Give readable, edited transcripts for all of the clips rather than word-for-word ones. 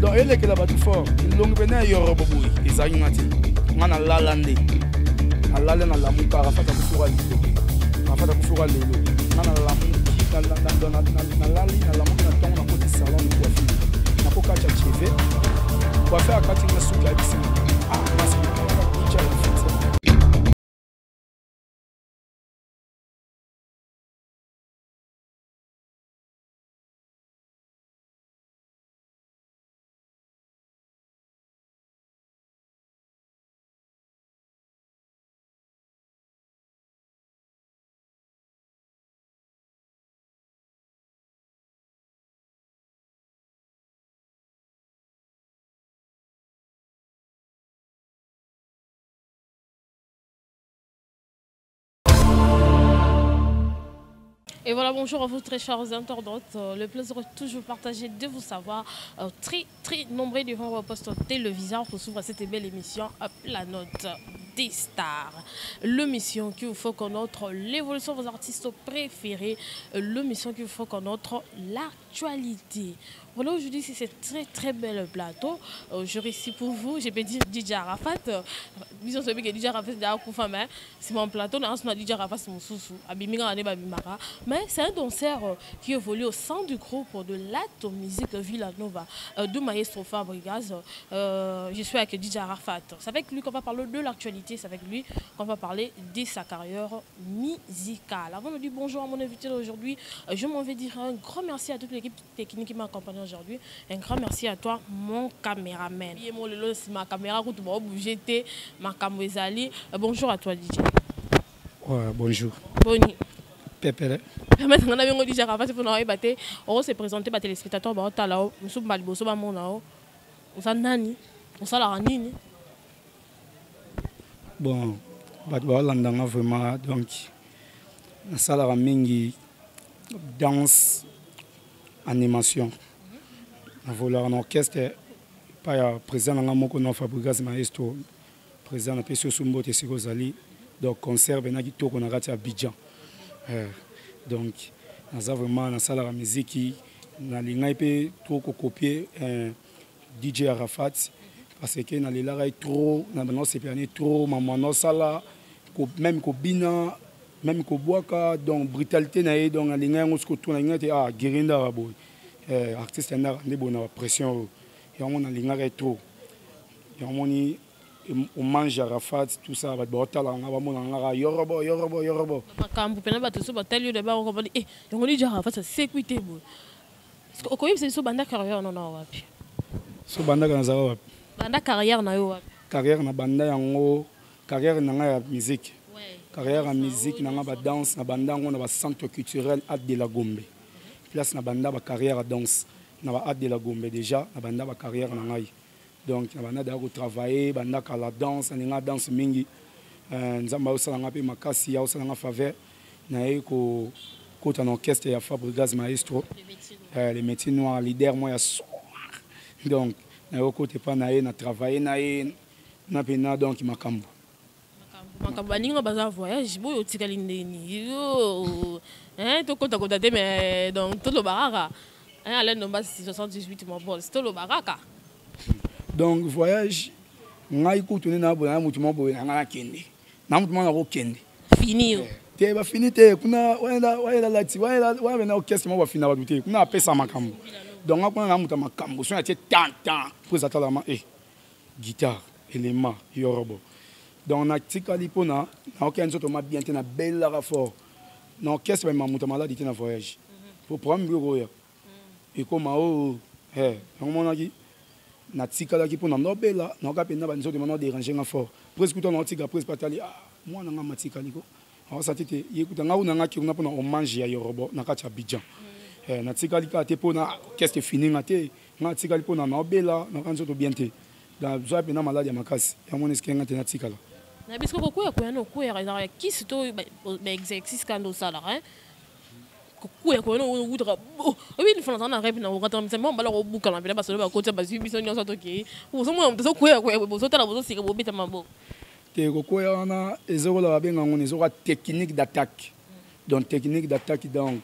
Donc elle est que là-bas tout fort. Longue bena yorobo boy. Ezali ngati. Ngana lalande. Alala na lamu para fata kufura lilo. Afata kufura lilo. Ngana lamu na lali na lamu na tonga na côté salon de coiffure. Na koka cha cheve. Coiffeur akati na suka bisi. Ah, parce que la teacher est fit. Et voilà, bonjour à vous très chers internautes. Le plaisir est toujours partagé de vous savoir. Très nombreux devant vos postes téléviseurs pour suivre cette belle émission La Note des Stars. L'émission qui vous faut connaître l'évolution de vos artistes préférés. L'émission qui vous faut connaître l'actualité. Voilà, aujourd'hui, c'est un très bel plateau. Je réussis pour vous. Je peux dire DJ Arafat. Disons que DJ Arafat c'est mon plateau. DJ Arafat, c'est mon sous-sous. Mais c'est un danseur qui évolue au sein du groupe de l'Ato Musique Villanova de Maestro Fabregas. Je suis avec DJ Arafat. C'est avec lui qu'on va parler de l'actualité. C'est avec lui qu'on va parler de sa carrière musicale. Avant de dire bonjour à mon invité d'aujourd'hui, je m'en vais dire un grand merci à toute l'équipe technique qui m'a accompagné aujourd'hui. Un grand merci à toi, mon caméraman. Ma caméra, ma caméra. Bonjour à toi, DJ. Ouais, bonjour. Bonjour. Pépé. Maintenant, on a déjà Arafat, on s'est présenté par téléspectateurs, on a là, on s'est balboso, on s'est nani, on s'est la nini. Bon, Landanga vraiment, donc, on s'est la mingi danse, animation. On voulait un orchestre, pas président de la Fabregas Maestro, président de la PSO Sumbo Tessigozali, donc concert, on a dit qu'on a raté à Abidjan. Donc, nous avons vraiment dans la salle de musique, nous avons trop copié DJ Arafat, parce que nous avons trop, nous avons trop, maman, sala, même Kobina, même Koboaka, donc brutalité, donc nous avons Guérinda, artiste, nous avons pression, nous avons trop. On mange Arafat, tout ça, on va Yorobo. Quand on a tout ça, on va dire, on dit Arafat, c'est sécurité. Est-ce que c'est une bande carrière non wapi? So banda kana wapi? Banda carrière na yo wapi? Carrière na banda yango, carrière na musique. Carrière en musique na ba danse na banda ngo na ba centre culturel Ad de la Gombe. Place na banda ba carrière à danse na ba Ad de la Gombe déjà, na banda ba carrière na ngai. Donc, on a travaillé, on a la danse, on a danse mingi. Nous avons fait makasi, on a faveur. On a un orchestre à Fabregas Maestro. Les métiers noirs, leader, moi, donc, on a travaillé, on a donc makambo. Makambo, on a voyage, on a tiré mais donc tout le baraka. Alain Nomba 78 mon bol, c'est tout le baraka. Donc voyage, ngai kutune na bona mutima boye na kende. Na mutima na ko kende. Fini. Te ba fini te kuna waenda lati waenda na orchestre mo ba fina ba dute. Kuna apesa makambo. Donc akuna na muta makambo. So na te tant pour atala ma guitare, élément, yorobo. Donc na tikali pona na aucun autre ma bien te na belle rapport. Na orchestre ba muta maladi te na voyage. Pour prendre bureau ya. Et comme on a dit na tikala ki pona nobela na ka pena ba nzoto mano déranger nga fort presque tout on tika presque patali moi na nga matika liko on satite yekuta nga una nga ki una pona on mange ya yorobo na ka cha Abidjan na tikali ka te pona qu'est-ce que fini ngate nga tikali pona nobela na ka nzoto bien te da zo pena malade ya makasi ya mona ske nga te na tikala na bisko ko ya no ko ya ki sito ba exercice kando sala hein ko no udra oui il faut entendre rap na ngata msemo mbala ko buka na bila basolo ba kotsa ba biso nyonso toki bo so mo mto ko bo so tala bo so sika bo beta mambo te ko ya na ezoko la benga ngone ezoko technique d'attaque donc technique d'attaque donc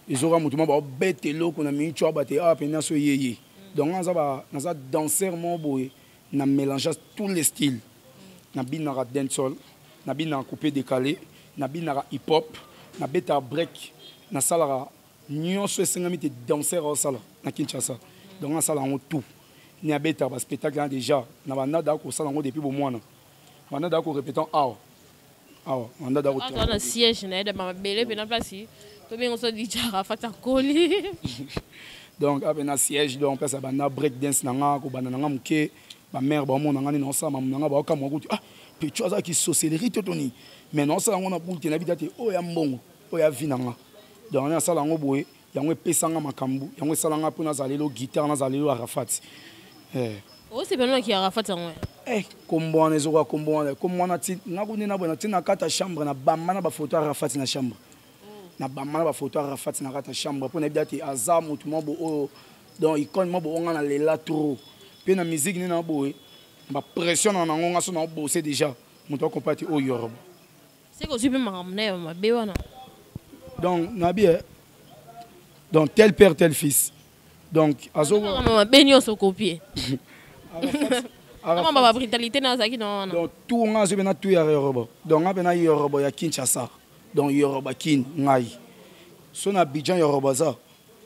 ezoko mutu ba bete loko na mincho ba te pena so yeye Donc on a danseur mon boy, na mélange tous les styles. Na binara dancehall, na binara coupé décalé, na binara hip hop, na beta break, na salara nyonso esengami te danseur au sala na Kinshasa. Donc on sala en tout. Ni a beta ba spectacle déjà, na banda da ko sala ngo depuis bo mois na. Banda da ko répétant awa. Awa, banda da ko. On a siège na de ma belle pe na place. To bien on se dit Arafat Koli. Donc avec un siège donc place banda break dance nanga ko banda nanga muke ba mère ba mona ngani no sa nanga ba ka mo ah puis tu as qui sorcellerie totoni mais non ça on a pour tenir habité o ya mbongo o ya vinanga donc on a ça lango boye yango pesanga makambu yango salanga pona zalelo guitare na zalelo Arafat o c'est bien qui Arafat en kombona ezoka kombona komona ti ngakuni na bona ti na kata chambre na bamba na ba photo Arafat na chambre na bamba na ba photo Arafat na kata chambre pona habité aza mutu mo bo donc icône mo bo nga na lela trop puis la musique ni na boé ma pression na ngonga so na bosser déjà mutu compati o Yoruba c'est que tu peux m'amener ma béwana donc na bien donc tel père tel fils donc azo ma benyo so copier Arafat ma brutalité na zaki non donc tout nga zo bena tout ya Yoruba donc nga bena Yoruba ya Kinshasa donc Yoruba kin ngai so na Abidjan Yoruba za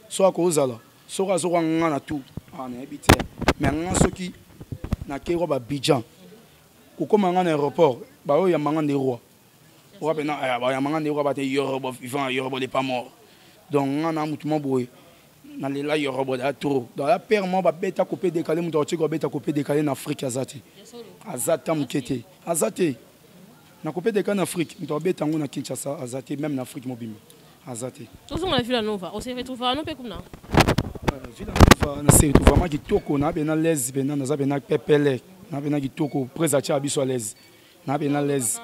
so akozala so azo nga na tout ana ebité mais nga soki na kero ba Abidjan ko koma nga na aéroport ba o ya manga de roi o ba na ba ya manga de roi ba te Yoruba vivant Yoruba n'est pas mort donc nga na mutumo boy na lela Yoruba da trop dans la père mo ba beta coupé décalé muto tiko beta coupé décalé en Afrique azati azata mkete azati na coupé décalé en Afrique muto beta ngo na Kinshasa azati même en Afrique mobimba azati tous on a vu la nova on s'est retrouvé non pe comme na Villa Nova na c'est vraiment kitoko na bena les bena na za bena pepele na bena kitoko présenter abiso à l'aise na bena les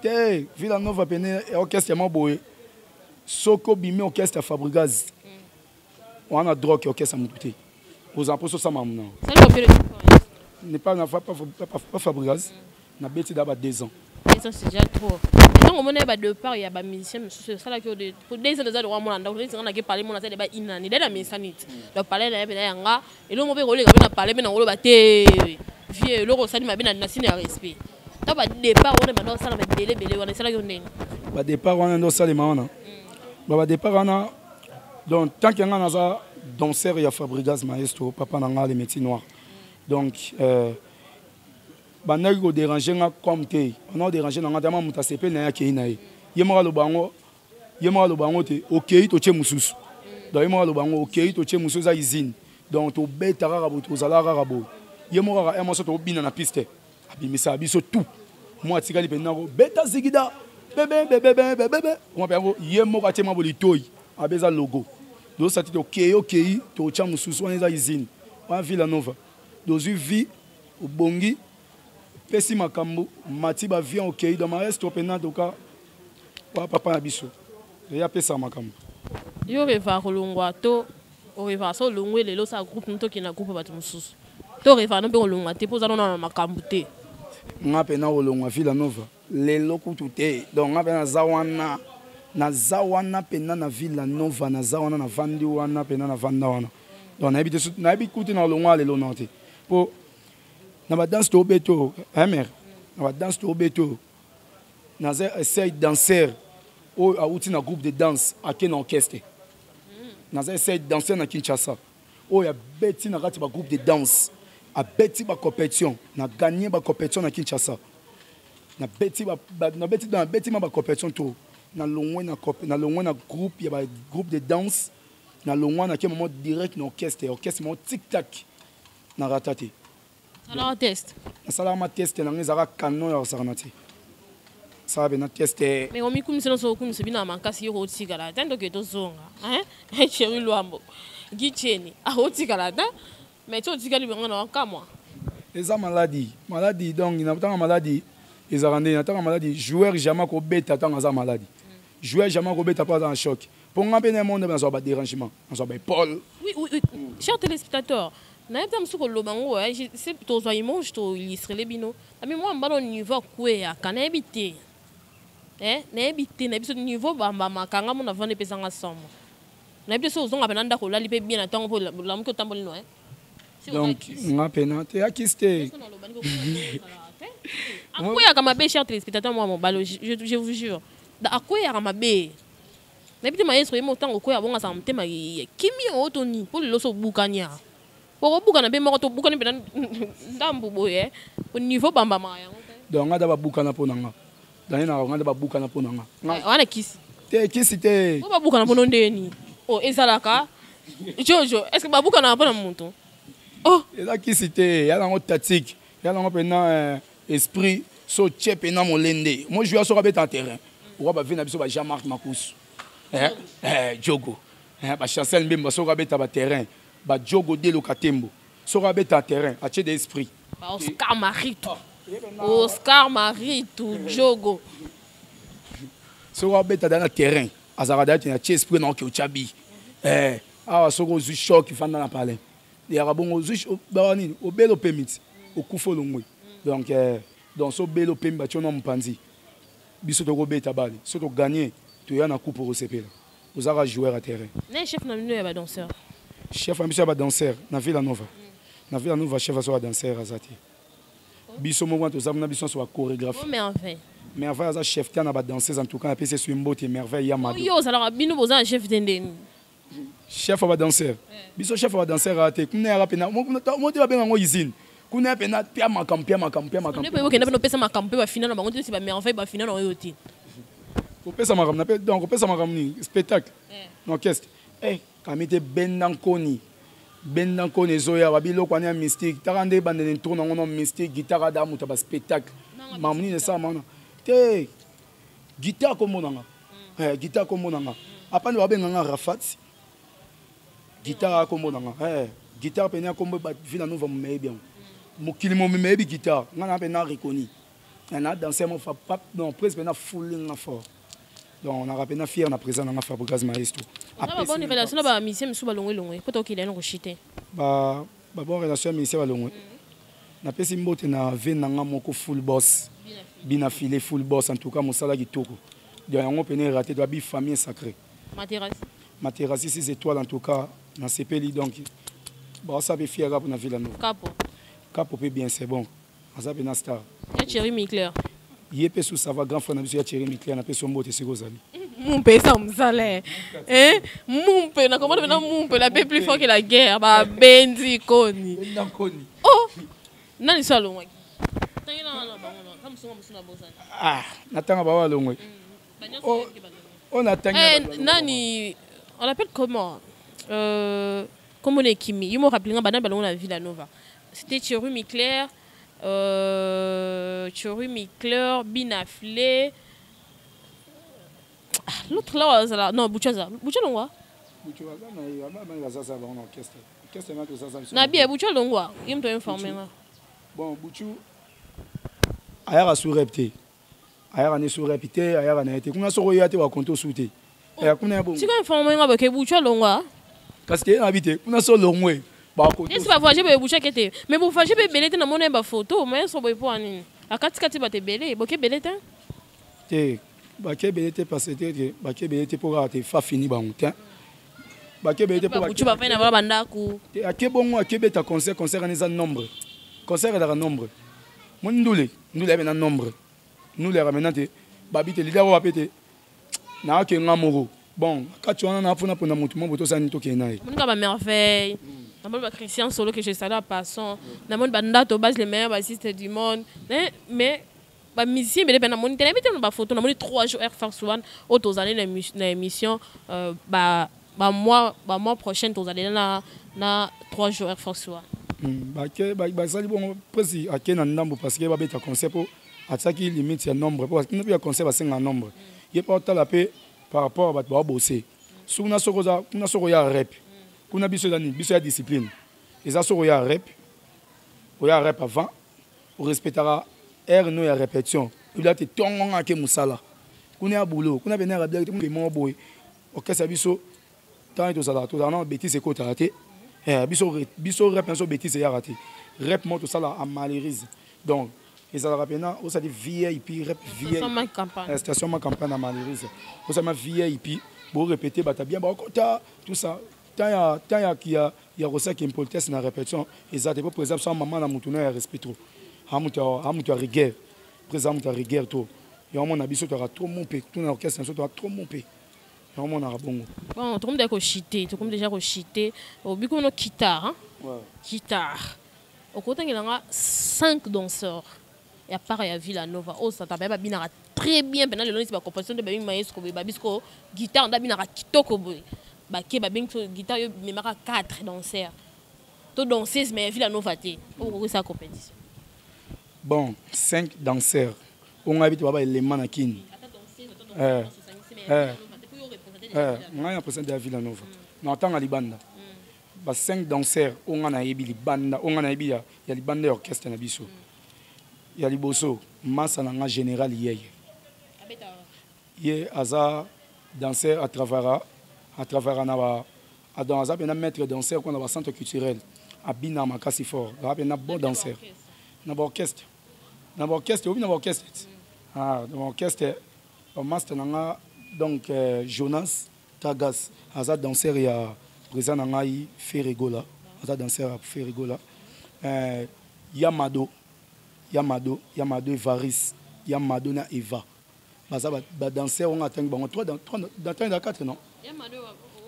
te Villa Nova bena orchestre mo boy soko bimi orchestre Fabrigaz on a drogue orchestre mututé aux impôts ça mamna ça le n'est pas pas Fabrigaz na beti d'aba 2 ans et ça c'est déjà trop donc on est de part il y a ba musicien c'est ça là que pour des ans de roi mon ndako on a que parler mon ça débat inani de la mésanite donc parler na bena yanga et le mauvais rôle na parler mais na rôle ba te vieux le rosali ma bena na sine respect ta ba départ on est maintenant ça na belé on est ça là que on ba départ on ndo salima wana ba départ wana donc tant que ngana za danseur ya Fabrigaz maestro papa nanga les métiers noirs donc banaki ko déranger nga comme te on a dérangé nga tellement muta sepe na ya kei na ye yemaka lo bango te okei to che mususu donc yemaka lo bango okei to che mususu za usine donc to beta kaka bo to zala kaka bo yemaka ka emoso to bina na piste abimisa biso tout moi tikali penna ko beta zigida bebe on va yemaka tema bo litoi abeza logo donc ça te okei to cha mususu on za usine on Villa Nova donc vie au bongi pesi makambo mati ba vient OK dans ma reste opena doka papa na biso ya pesa makambo yo reva kolongwa to o reva so longwe lelo sa groupe nto ki na groupe batu mususu to reva no be kolongwa te poza na makambo te nga pena kolongwa Villa Nova lelo kutu te donc nga pena zawana pena na Villa Nova na zawana na vandi wana pena na vanda wana donc na habite kutu na kolongwa lelo nante po na ba danse to beto mère na ba danse to beto na essaye danser ou a outi na groupe de danse à ken orchestre na essaye danser na Kinshasa ou ya beti na kati ba groupe de danse a beti ba compétition na gagner ba compétition na Kinshasa na beti ba compétition to na longwe na groupe ya ba groupe de danse na longwe na ke moment direct na orchestre mo tic tac na ratate. Alors test. Ça ma test na ngeza canon ya sarnati. Ça be na test. Mais on mi kum seno so kum se bina mankasi yo hotikala. Tendo ke to zonga. Hein? Chéri Luambo. Gicheni. A hotikala ta. Mais to hotikali benga na kamwa. Les maladie donc ina tanga maladie. Les arandé na tanga maladie. Joueur jamais ko beta tanga za maladie. Joueur jamais ko beta pas en choc. Pour ngapé ne monde dans un dérangement. Dans un Paul. Oui. Chers téléspectateurs, na yeba msuko lobango c'est plutôt so image to illustrer les bino mais moi mbalo niveau kwea kana ebité na ebité na biso niveau bamba makanga mona vande pesanga somo na biso zonga penanda ko lali pe bien atango po la mko tamboli no Donc, on a peine. Tu as quitté. À quoi il y a ma belle chère téléspectateur, moi, mon ballon, je vous jure. À quoi il y a ma belle? N'habite ma esprit, mon temps, au quoi, bon, ça me téma, qui m'y a autoni pour le loso boucania. Pour boucana, ben, morto, boucana, ben, d'ambouboye, au niveau bambama. Donc, on a d'abord boucana pour Nanga. D'ailleurs, on a d'abord boucana pour Nanga. On a qui? Qui c'était? On va boucana pour Nondeni. Oh, et ça là, Jojo, est-ce que Babouka n'a pas de montant? Oh! Et là, qui c'était? Il y a un tactique. Il y a un esprit. So tchep et non mon lende. Moi, je vais sur un terrain. On va venir à Jean-Marc Macous. Djogo. Chancel Mbemba sur un terrain. Djogo de Locatembo. Sur un terrain. À tchè d'esprit. Oscar Marito. Oscar Marito, Djogo. Sur un terrain. À Zarada, il y a un esprit dans le Tchabi. Ah, sur un choc qui fait dans la palais. Il y a un bon au bel permis. Au Koufo Longwe. Donc, ce bel permis, tu n'as pas dit. Biso to gobe tabali, so to gagner, tu y a na coupe pour recevoir. Vous avez joueur à terrain. Les chef na mino ya danseur. Chef ambition ba danseur na Vila Nova. Na Vila Nova chef so danseur azati. Biso mo want to zamna biso so chorégraphe. Mais enfin. Mais enfin za chef tana ba danseuse en tout cas PC sur mbote merveille ya mado. Yo ça la bino boza chef dendeni. Chef ba danseur. Biso chef ba danseur ate kuna ya pena mo te ba benga ngo usine. Kuna pena pia makam. Ne peut pas pesa makam pe ba final na bango si ba merveille ba final na yoti. Ko pesa makam na pe donc ko pesa makam ni spectacle. Orchestre. Kamite bendankoni. Bendankoni zoya ba biloko anya mystique. Tarande bandene tourna ngono mystique guitare da muta ba spectacle. Mamni ne sa mana. Te guitare ko monanga. Guitare ko monanga. Apa ba benga Rafat. Guitare ko monanga. Guitare pena ko ba Vila Nova me bien. Mokili mo me bi guitare ngana pe na reconnu na danser mo fa pas non presque na fouling na fort donc on a rappelé fier na présent na Fabrice Maestro après bonne relation ba musicien musu ba longwe poto ki leno ko chite ba bonne relation musicien ba longwe na pesi mbote na vena nga moko full boss bina filé full boss en tout cas mosala kitoko donc on peut ne rater doit bi famille sacrée Materassi 6 étoiles en tout cas na CPLI donc ba ça be fier pour na Vila Nova Capo bien, c'est bon. Azab na star. Ya Thierry Micler. Yepé sous ça va grand frère na biso ya Thierry Micler na peso mbote segozali. Mon père ça mzale. Mon père na comment maintenant mon père la paix plus fort que la guerre ba bendi koni. Oh. Nani salo ngwa. Ah, natanga ba walongwe. Oh. On attend. Nani on l'appelle comment comment on est Kimi. Il m'a rappelé nga bana ballon la Vila Nova. C'était Thierry Micler, Binaflé. L'autre là, non, Bouchaza. Bouchalongwa. Nabi, Bouchalongwa. Il me doit informer. Bon, Bouchou. Ailleurs à sous-repté. Ailleurs à sous-repté, ailleurs à été. Comment ça royate ou à compter sous-té? Tu peux informer que Bouchalongwa? Parce que habité. Comment ça longwe? Est-ce que va voyager be boucha kete mais pour voyager be belete na mona ba photo mais so boy pour ani akati ba te belé boke belete te ba ke belete parce que ba ke belete pour ate fa fini ba mutin ba ke belete pour ba boucha ba fena ba banda ku te ake bongo ake beta concert en nombre concert dans nombre mon ndule na nombre nous les ramenante ba bite leader wa pete na ke ngamoro bon quand tu en as pour na mutu mo boto sani to ke nai mon ka ba merveille. Namon Christian Solo que je salue à passant. Namon Bandato base les meilleurs bassistes du monde. Mais ba musicien mais ben namon télé mais ba photo namon 3 jours Air Force One autres années l'émission ba mois prochain tous années na 3 jours Air Force One. Ba sali bon précis à Kenya ndambo parce que ba beta concept ataki limite ya nombre parce que nous concept ba 5 en nombre. Il pas ta la paix par rapport à ba bosser. Suna sokoza kuna sokoya rep. Kuna biso ya discipline. Et ça so ya rep avant, on respectera air no ya répétition. Il a été tongonga ke musala. Kuna ya boulot, kuna bena rabia ke mo boy. Orchestre biso tant to sala to na bêtise ko raté. Biso rep so bêtise ya raté. Rep mo to sala a malirise. Donc et ça rapena on ça dit VIP rep VIP. Station ma campagne a malirise. On ça ma VIP pour répéter bata bien ba kota tout ça. il y a aussi qui impolitesse dans la répétition. Exactement, par exemple, sans maman, la moutoune, il respect trop. Il rigueur. Par exemple, il rigueur trop. Il y a un monde qui a trop monté. Tout l'orchestre, il a trop monté. Il y a un monde qui a bon. Bon, tout le monde est chité. Tout le monde est déjà chité. Au but qu'on a guitare. Guitare. Au côté, il y a 5 danseurs. Et à part, il y a Villanova. Oh, ça t'a bien très bien. Pendant le long, c'est la composition de Baby Maestro. Babisco, guitare, on a bien kitoko. Baké, Baby, guitare, il y a 4 danseurs. Tout danseuse, mais Villanova, pour sa compétition. Bon, 5 danseurs. On a habité les éléments à Kini. On a l'impression de la Villanova. On entend la bande. 5 danseurs, on a les bandes. On a les bandes d'orchestre. Il y a les bosso, massa en général hier. Hier, Aza danseur à travers dans un maître danseur qu'on a au centre culturel à Bina Makassi fort. Il y a un bon danseur. Dans l'orchestre. Dans l'orchestre, oui, dans l'orchestre. Ah, dans l'orchestre, au master donc Jonas Tagas, Aza danseur il y a présent dans Ferregola, Aza danseur à Ferregola. Yamado Evaris, Yamado na Eva. Baza ba danseur on attend bon 3 dans 4 non.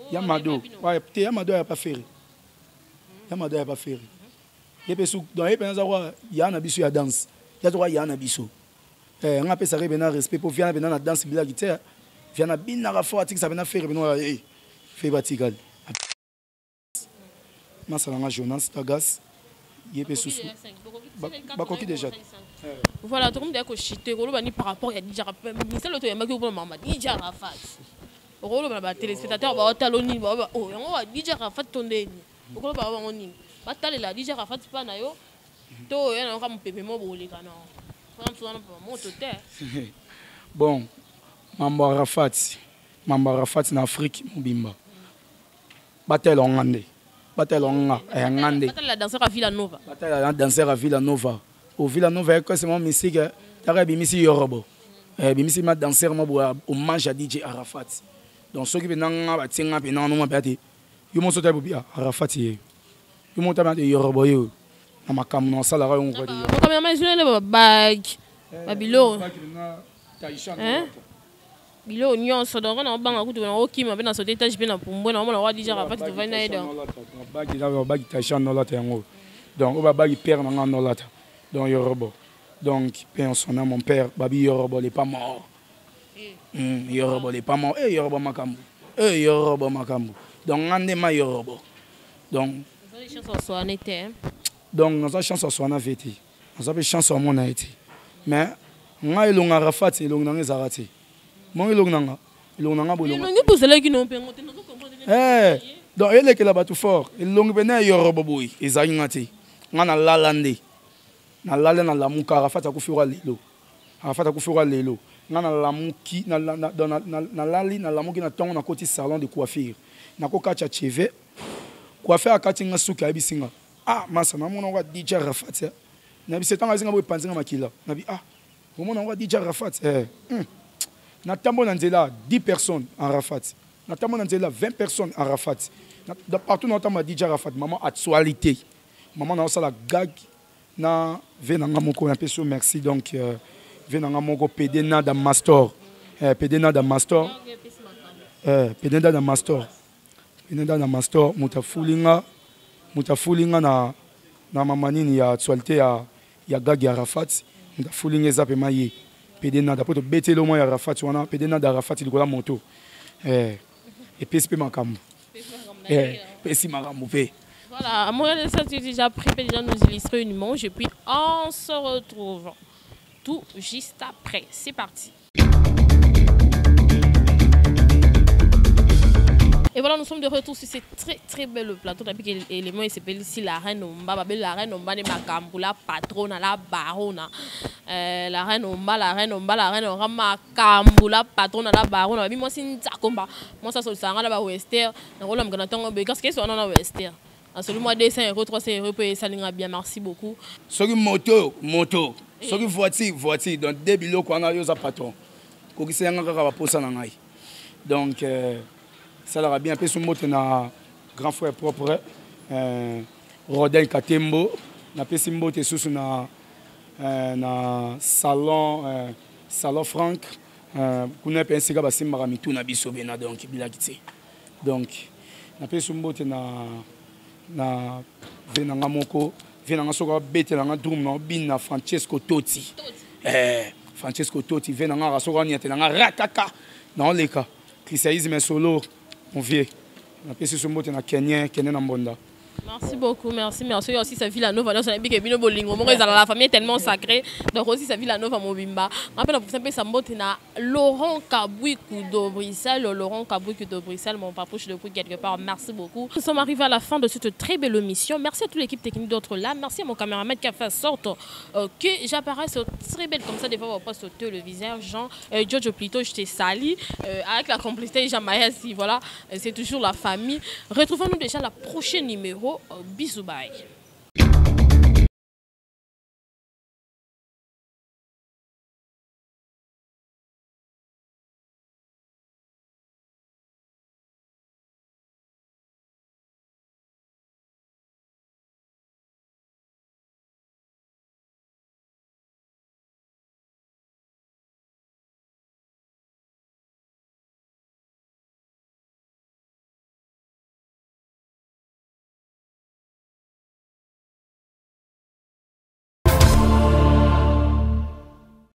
Yamado, ouais, Yamado a pas ferré. Yamado a pas ferré. Yepesu dans il y a na biso ya danse. Il y a na biso. On appelle ça respect pour viens na danse bila guitare. Viens na bin na fort ça na ferré beno fait batigal. Masala Jonas Tagas. Voilà, tout le monde est chité. Par rapport à DJ Rafat. C'est le DJ Rafat. Le téléspectateur va talonner. Oh, DJ Rafat tourné. DJ Rafat pas na yo. To ya na pépé mo boleka na. Bon, Mamba Rafat en Afrique mobimba. Batel ongande. Batelonga ngande la danseur à Villanova. La danseur à Villanova. Au Villanova que c'est mon musique t'as bimisi yorobo. Bimisi ma danseur mo au mange à DJ Arafat. Donc ceux qui viennent ba tinga pe na no ma bati. Yo mo sota bobia Arafat ye. Yo mo ta ma yorobo yo. Na makam no sala ra on ko de. Ko me imaginer le bag. Babilo. Hein? Bilo nyonso donc on a banga kutu na okima pe na sauter étage pe na pombo na mona wa DJ Rafat to va na ida bagi taishan no lata yango donc on va bagi père na no lata donc yorobo donc père son nom mon père babi yorobo il est pas mort yorobo il est pas mort yorobo makambu donc ngande ma yorobo donc les chansons sont en été donc nos chansons sont en été nos avons chansons mon a été mais ngai longa Rafat et longa ngezarati mon ilonga bolonga donc elle est que là-bas tout fort il longue bena yorobo boy ezangati ngana lalande na lala na lamuka Rafat akufira lelo ngana lamuki na lali na lamuki na tongo na koti salon de coiffure na kokacha cheve coiffeur akati nga suka abisinga masa na mona wa DJ Rafat na bisetanga zinga boy panzinga makila na bi mona wa DJ Rafat Natambo Nanzela 10 personnes en Rafat. Natambo Nanzela 20 personnes en Rafat. Partout dans le DJ Rafat, maman actualité. Maman a la gag na venanga moko un peu sur merci donc venanga moko pedena da master. Pedena da master. Pedena da master. Pedena da master mutafulinga na mamanini ya actualité ya gag ya Rafat. Mutafulinga zape maye. Pedena d'après bêter le moins à Rafat tu vois Pedena da Rafat il la moto et PSP makambu PSP makambu voilà moi ça tu déjà pris déjà nous illustrer une image et puis on se retrouve tout juste après c'est parti. Et voilà, nous sommes de retour sur ce très bel plateau. Depuis que l'élément s'appelle ici la reine Omba, la reine Omba de Makambu, la patronne, la baronne. La reine Omba, la reine Makambu, la patronne, la baronne. Moi, c'est une combat. Moi, ça, c'est le sang, la Wester. On a un qu'est-ce qu'ils sont dans Wester? Absolument 200 €, 300 €, ça l'ira bien, merci beaucoup. Sur une moto, sur une voiture, dans des bilots qu'on a eu à patron. Qu'on s'est engagé à poser en aïe. Donc, ça leur a bien fait son moto grand frère propre Rodin Katembo na pesi mbote susu na salon Franck kuna pe nsika basimbaka mituna biso bena donc bilaki te donc na pesi mbote na venanga moko venanga soka betelanga drum na bina Francesco Totti Francesco Totti venanga soka nyatelanga rataka na leka christianisme solo mon vieux na pesi mbote na Kenyan na mbonda. Merci beaucoup, merci. Merci aussi sa Villanova. Nous savons que Bino Bolingo, la famille est tellement sacrée. Donc aussi sa Villanova Mobimba. Rappelle vous savez ça monte na Laurent Kabouikou de Bruxelles, Laurent Kabouikou de Bruxelles, mon papouche depuis quelque part. Merci beaucoup. Nous sommes arrivés à la fin de cette très belle émission. Merci à toute l'équipe technique d'autres là. Merci à mon caméraman qui a fait sorte que j'apparaisse très belle comme ça devant votre poste téléviseur. Jean Giorgio plutôt, je t'ai sali avec la complicité Jean Mayasi. Voilà, c'est toujours la famille. Retrouvons-nous déjà la prochaine numéro. Bisous, bye.